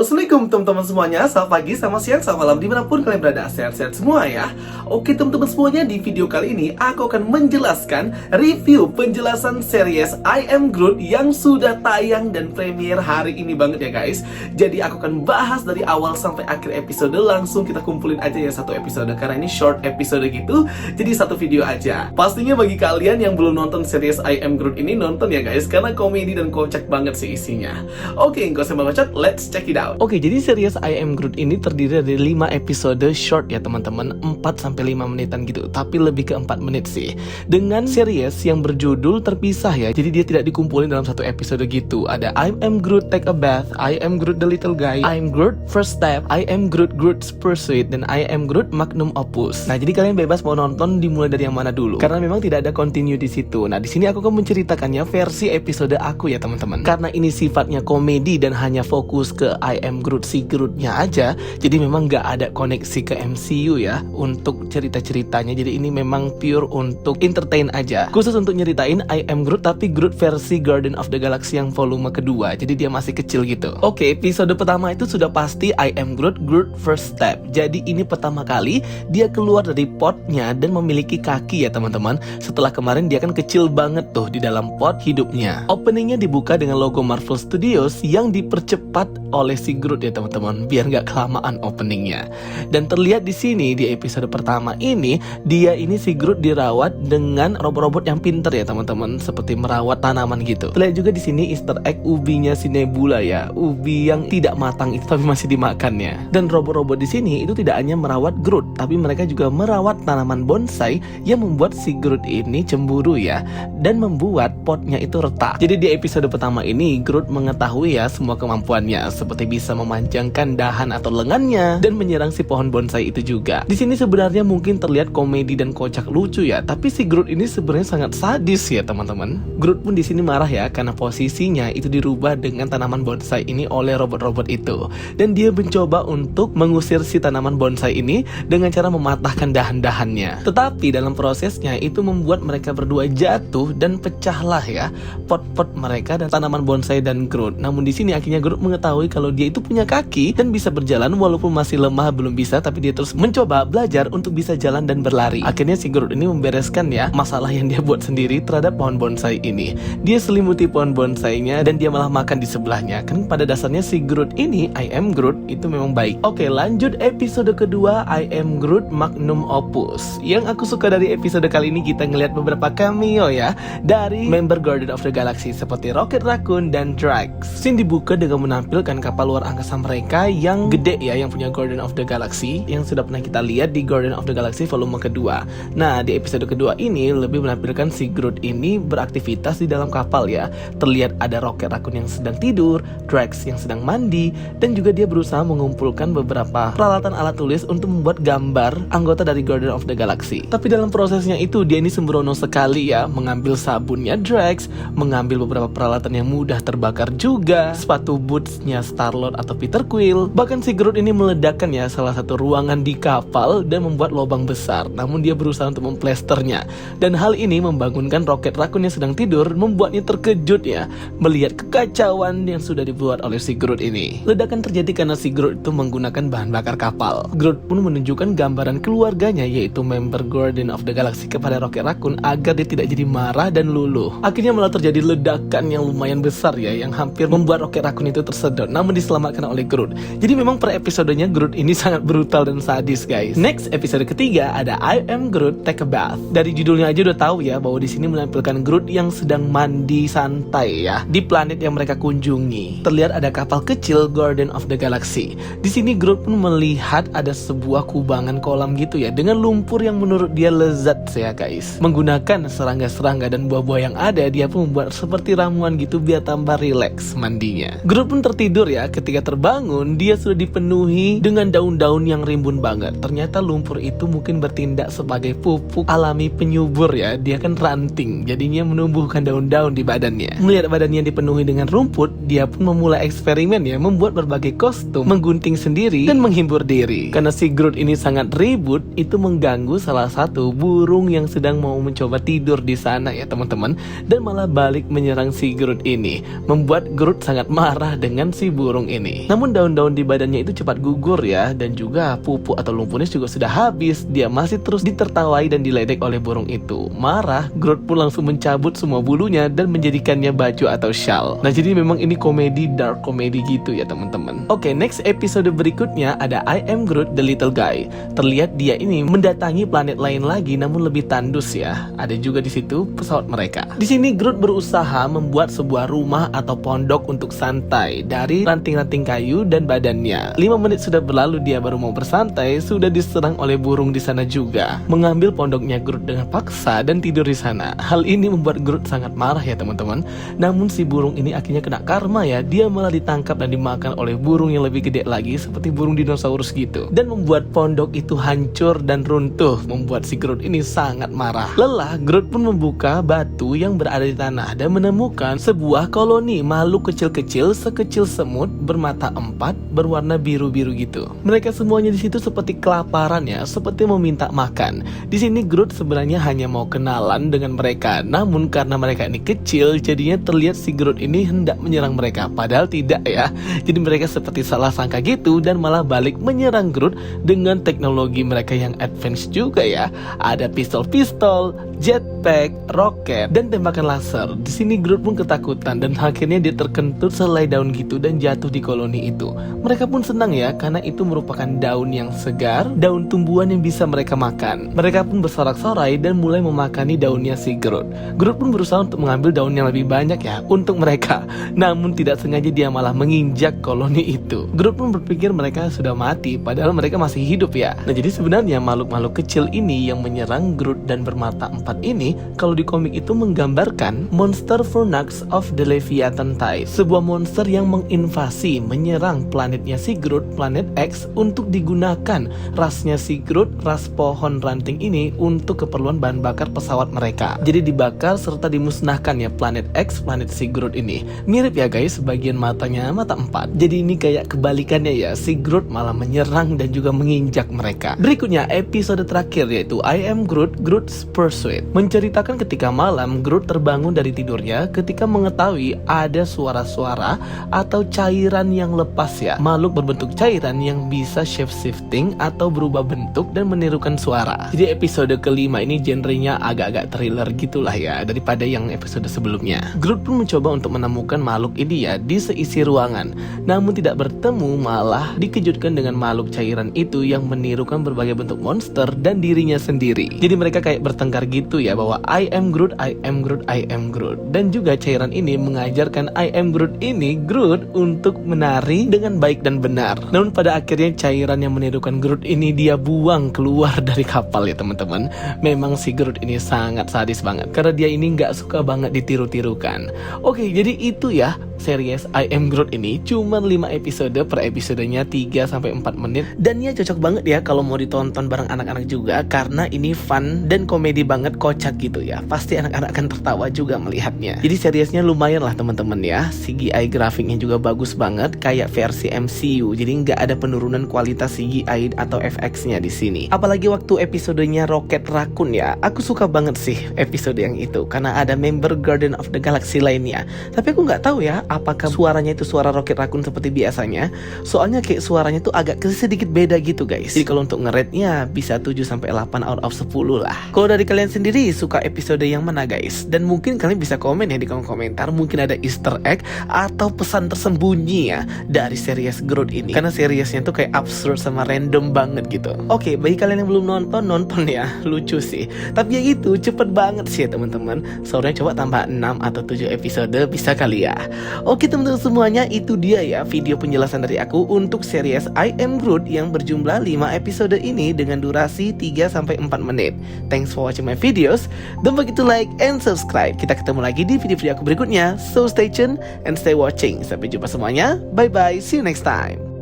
Assalamualaikum teman-teman semuanya. Selamat pagi, selamat siang, selamat malam dimanapun kalian berada. Sehat-sehat semua ya. Oke teman-teman semuanya, di video kali ini aku akan menjelaskan review penjelasan series I Am Groot yang sudah tayang dan premier hari ini banget ya guys. Jadi aku akan bahas dari awal sampai akhir episode. Langsung kita kumpulin aja ya satu episode, karena ini short episode gitu. Jadi satu video aja. Pastinya bagi kalian yang belum nonton series I Am Groot ini, nonton ya guys, karena komedi dan kocak banget sih isinya. Oke, nggak usah bacot, let's check it out. Oke, jadi series I Am Groot ini terdiri dari 5 episode short ya teman-teman, 4-5 menitan gitu, tapi lebih ke 4 menit sih. Dengan series yang berjudul terpisah ya, jadi dia tidak dikumpulin dalam satu episode gitu. Ada I Am Groot Take a Bath, I Am Groot The Little Guy, I Am Groot First Step, I Am Groot Groot's Pursuit, dan I Am Groot Magnum Opus. Nah, jadi kalian bebas mau nonton dimulai dari yang mana dulu, karena memang tidak ada continue di situ. Nah, di sini aku akan menceritakannya versi episode aku ya teman-teman. Karena ini sifatnya komedi dan hanya fokus ke I Am Groot, si Grootnya aja, jadi memang gak ada koneksi ke MCU ya untuk cerita-ceritanya. Jadi ini memang pure untuk entertain aja, khusus untuk nyeritain I Am Groot, tapi Groot versi Guardian of the Galaxy yang volume kedua, jadi dia masih kecil gitu. Oke, episode pertama itu sudah pasti I Am Groot, Groot First Step. Jadi ini pertama kali dia keluar dari potnya dan memiliki kaki ya teman-teman. Setelah kemarin dia kan kecil banget tuh di dalam pot hidupnya. Openingnya dibuka dengan logo Marvel Studios yang dipercepat oleh si Groot ya teman-teman, biar nggak kelamaan openingnya. Dan terlihat di sini di episode pertama ini, dia ini si Groot dirawat dengan robot-robot yang pinter ya teman-teman, seperti merawat tanaman gitu. Terlihat juga di sini Easter egg ubinya si Nebula ya, ubi yang tidak matang itu tapi masih dimakannya. Dan robot-robot di sini itu tidak hanya merawat Groot, tapi mereka juga merawat tanaman bonsai yang membuat si Groot ini cemburu ya, dan membuat potnya itu retak. Jadi di episode pertama ini Groot mengetahui ya semua kemampuannya, seperti bisa memanjangkan dahan atau lengannya dan menyerang si pohon bonsai itu juga. Di sini sebenarnya mungkin terlihat komedi dan kocak lucu ya, tapi si Groot ini sebenarnya sangat sadis ya teman-teman. Groot pun di sini marah ya karena posisinya itu dirubah dengan tanaman bonsai ini oleh robot-robot itu, dan dia mencoba untuk mengusir si tanaman bonsai ini dengan cara mematahkan dahan-dahannya. Tetapi dalam prosesnya itu membuat mereka berdua jatuh dan pecahlah ya pot-pot mereka dan tanaman bonsai dan Groot. Namun di sini akhirnya Groot mengetahui kalau dia itu punya kaki dan bisa berjalan walaupun masih lemah, belum bisa, tapi dia terus mencoba belajar untuk bisa jalan dan berlari. Akhirnya si Groot ini membereskan ya masalah yang dia buat sendiri terhadap pohon bonsai ini. Dia selimuti pohon bonsainya dan dia malah makan di sebelahnya. Kan pada dasarnya si Groot ini, I Am Groot, itu memang baik. Oke, lanjut episode kedua, I Am Groot Magnum Opus. Yang aku suka dari episode kali ini, kita ngelihat beberapa cameo ya dari member Guardian of the Galaxy seperti Rocket Raccoon dan Drax. Scene dibuka dengan menampilkan kapal luar angkasa mereka yang gede ya, yang punya Guardian of the Galaxy, yang sudah pernah kita lihat di Guardian of the Galaxy volume kedua. Nah, di episode kedua ini lebih menampilkan si Groot ini beraktivitas di dalam kapal ya. Terlihat ada Rocket Raccoon yang sedang tidur, Drax yang sedang mandi, dan juga dia berusaha mengumpulkan beberapa peralatan alat tulis untuk membuat gambar anggota dari Guardian of the Galaxy. Tapi dalam prosesnya itu dia ini sembrono sekali ya, mengambil sabunnya Drax, mengambil beberapa peralatan yang mudah terbakar juga, sepatu bootsnya Star-Lord atau Peter Quill. Bahkan si Groot ini meledakkan ya salah satu ruangan di kapal dan membuat lubang besar, namun dia berusaha untuk memplesternya. Dan hal ini membangunkan Rocket Raccoon yang sedang tidur, membuatnya terkejut ya melihat kekacauan yang sudah dibuat oleh si Groot ini. Ledakan terjadi karena si Groot itu menggunakan bahan bakar kapal. Groot pun menunjukkan gambaran keluarganya, yaitu member Guardian of the Galaxy, kepada Rocket Raccoon agar dia tidak jadi marah dan luluh. Akhirnya malah terjadi ledakan yang lumayan besar ya, yang hampir membuat Rocket Raccoon itu tersedot, namun diselamatkan oleh Groot. Jadi memang per episodenya Groot ini sangat brutal dan sadis guys. Next, episode ketiga ada I Am Groot Take a Bath. Dari judulnya aja udah tahu ya bahwa di sini menampilkan Groot yang sedang mandi santai ya di planet yang mereka kunjungi. Terlihat ada kapal kecil Guardian of the Galaxy. Di sini Groot pun melihat ada sebuah kubangan kolam gitu ya, dengan lumpur yang menurut dia lezat ya guys. Menggunakan serangga-serangga dan buah-buah yang ada, dia pun membuat seperti ramuan gitu biar tambah rileks mandinya. Groot pun tertidur ya. Ketika terbangun, dia sudah dipenuhi dengan daun-daun yang rimbun banget. Ternyata lumpur itu mungkin bertindak sebagai pupuk alami penyubur ya. Dia kan ranting, jadinya menumbuhkan daun-daun di badannya. Melihat badannya dipenuhi dengan rumput, dia pun memulai eksperimen ya, membuat berbagai kostum, menggunting sendiri dan menghibur diri. Karena si Groot ini sangat ribut, itu mengganggu salah satu burung yang sedang mau mencoba tidur di sana ya teman-teman, dan malah balik menyerang si Groot ini, membuat Groot sangat marah dengan si burung ini. Namun daun-daun di badannya itu cepat gugur ya, dan juga pupuk atau lumpurnya juga sudah habis. Dia masih terus ditertawai dan diledek oleh burung itu. Marah, Groot pun langsung mencabut semua bulunya dan menjadikannya baju atau shawl. Nah, jadi memang ini komedi, dark komedi gitu ya teman-teman. Oke, next episode berikutnya ada I Am Groot the Little Guy. Terlihat dia ini mendatangi planet lain lagi, namun lebih tandus ya. Ada juga di situ pesawat mereka. Di sini Groot berusaha membuat sebuah rumah atau pondok untuk santai dari ranting-ranting kayu dan badannya. 5 menit sudah berlalu dia baru mau bersantai, sudah diserang oleh burung di sana juga. Mengambil pondoknya Groot dengan paksa dan tidur di sana. Hal ini membuat Groot sangat marah ya teman-teman. Namun si burung ini akhirnya kena karma ya. Dia malah ditangkap dan dimakan oleh burung yang lebih gede lagi, seperti burung dinosaurus gitu. Dan membuat pondok itu hancur dan runtuh, membuat si Groot ini sangat marah. Lelah, Groot pun membuka batu yang berada di tanah dan menemukan sebuah koloni makhluk kecil-kecil sekecil semut bermata 4 berwarna biru-biru gitu. Mereka semuanya di situ seperti kelaparan ya, seperti meminta makan. Di sini Groot sebenarnya hanya mau kenalan dengan mereka, namun karena mereka ini kecil, jadinya terlihat si Groot ini hendak menyerang mereka, padahal tidak ya. Jadi mereka seperti salah sangka gitu dan malah balik menyerang Groot dengan teknologi mereka yang advance juga ya. Ada pistol-pistol, jetpack, roket, dan tembakan laser. Di sini Groot pun ketakutan dan akhirnya dia terkentut selai daun gitu dan jatuh di koloni itu. Mereka pun senang ya, karena itu merupakan daun yang segar, daun tumbuhan yang bisa mereka makan. Mereka pun bersorak-sorai dan mulai memakani daunnya si Groot. Groot pun berusaha untuk mengambil daun yang lebih banyak ya untuk mereka. Namun tidak sengaja dia malah menginjak koloni itu. Groot pun berpikir mereka sudah mati, padahal mereka masih hidup ya. Nah, jadi sebenarnya makhluk-makhluk kecil ini yang menyerang Groot dan bermata 4 ini, kalau di komik itu menggambarkan monster Fornax of the Leviathan type, sebuah monster yang menginvasi, menyerang planetnya si Groot, planet X, untuk digunakan rasnya si Groot, ras pohon ranting ini untuk keperluan bahan bakar pesawat mereka. Jadi dibakar serta dimusnahkan ya planet X, planet si Groot ini. Mirip ya guys, bagian matanya mata 4. Jadi ini kayak kebalikannya ya, si Groot malah menyerang dan juga menginjak mereka. Berikutnya episode terakhir yaitu I Am Groot, Groot's Pursuit, menceritakan ketika malam Groot terbangun dari tidurnya ketika mengetahui ada suara-suara atau cairan yang lepas ya. Makhluk berbentuk cairan yang bisa shape shifting atau berubah bentuk dan menirukan suara. Jadi episode kelima ini genrenya agak-agak thriller gitulah ya daripada yang episode sebelumnya. Groot pun mencoba untuk menemukan makhluk ini ya di seisi ruangan, namun tidak bertemu, malah dikejutkan dengan makhluk cairan itu yang menirukan berbagai bentuk monster dan dirinya sendiri. Jadi mereka kayak bertengkar gitu ya, bahwa I am Groot, I am Groot, I am Groot. Dan juga cairan ini mengajarkan I am Groot ini, Groot, untuk menari dengan baik dan benar. Namun pada akhirnya cairan yang menirukan Groot ini dia buang keluar dari kapal ya teman-teman. Memang si Groot ini sangat sadis banget, karena dia ini nggak suka banget ditiru-tirukan. Oke, jadi itu ya series I Am Groot ini. Cuma 5 episode, per episodenya 3-4 menit. Dan ya cocok banget ya kalau mau ditonton bareng anak-anak juga, karena ini fun dan komedi banget, kocak gitu ya. Pasti anak-anak akan tertawa juga melihatnya. Jadi seriesnya lumayan lah teman-teman ya. CGI grafiknya juga bagus banget, kayak versi MCU. Jadi nggak ada penurunan kualitas CGI atau FX-nya di sini. Apalagi waktu episodenya Rocket Raccoon ya. Aku suka banget sih episode yang itu, karena ada member Guardian of the Galaxy lainnya. Tapi aku nggak tahu ya apakah suaranya itu suara Rocket Raccoon seperti biasanya. Soalnya kayak suaranya tuh agak sedikit beda gitu guys. Jadi kalau untuk nge-rate-nya bisa 7-8 out of 10 lah. Kalau dari kalian sendiri suka episode yang mana guys? Dan mungkin kalian bisa komen ya di kolom komentar, mungkin ada easter egg atau pesan tersembunyi ya dari series Groot ini, karena seriesnya tuh kayak absurd sama random banget gitu. Oke, bagi kalian yang belum nonton ya, lucu sih. Tapi ya gitu, cepet banget sih ya teman-teman. Soalnya coba tambah 6 atau 7 episode bisa kali ya. Oke teman-teman semuanya, itu dia ya video penjelasan dari aku untuk series I Am Groot yang berjumlah 5 episode ini dengan durasi 3-4 menit. Thanks for watching my videos. Don't forget to like and subscribe. Kita ketemu lagi di video-video aku berikutnya. So stay tuned and stay watching. Sampai jumpa semuanya. Bye bye. See you next time.